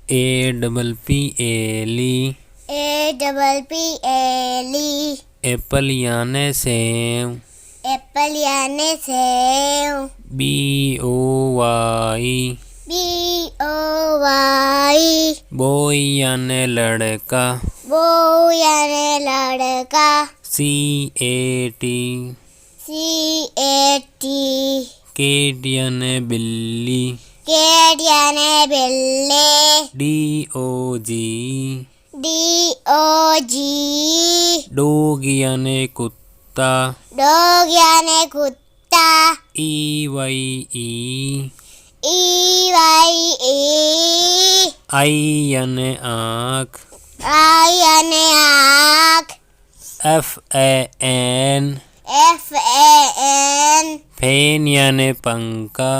APPLE Apple याने save BOY boy याने लड़का CAT केट याने बिल्ली DOG डॉग याने कुत्ता EYE आई याने आँख FAN फैन याने पंखा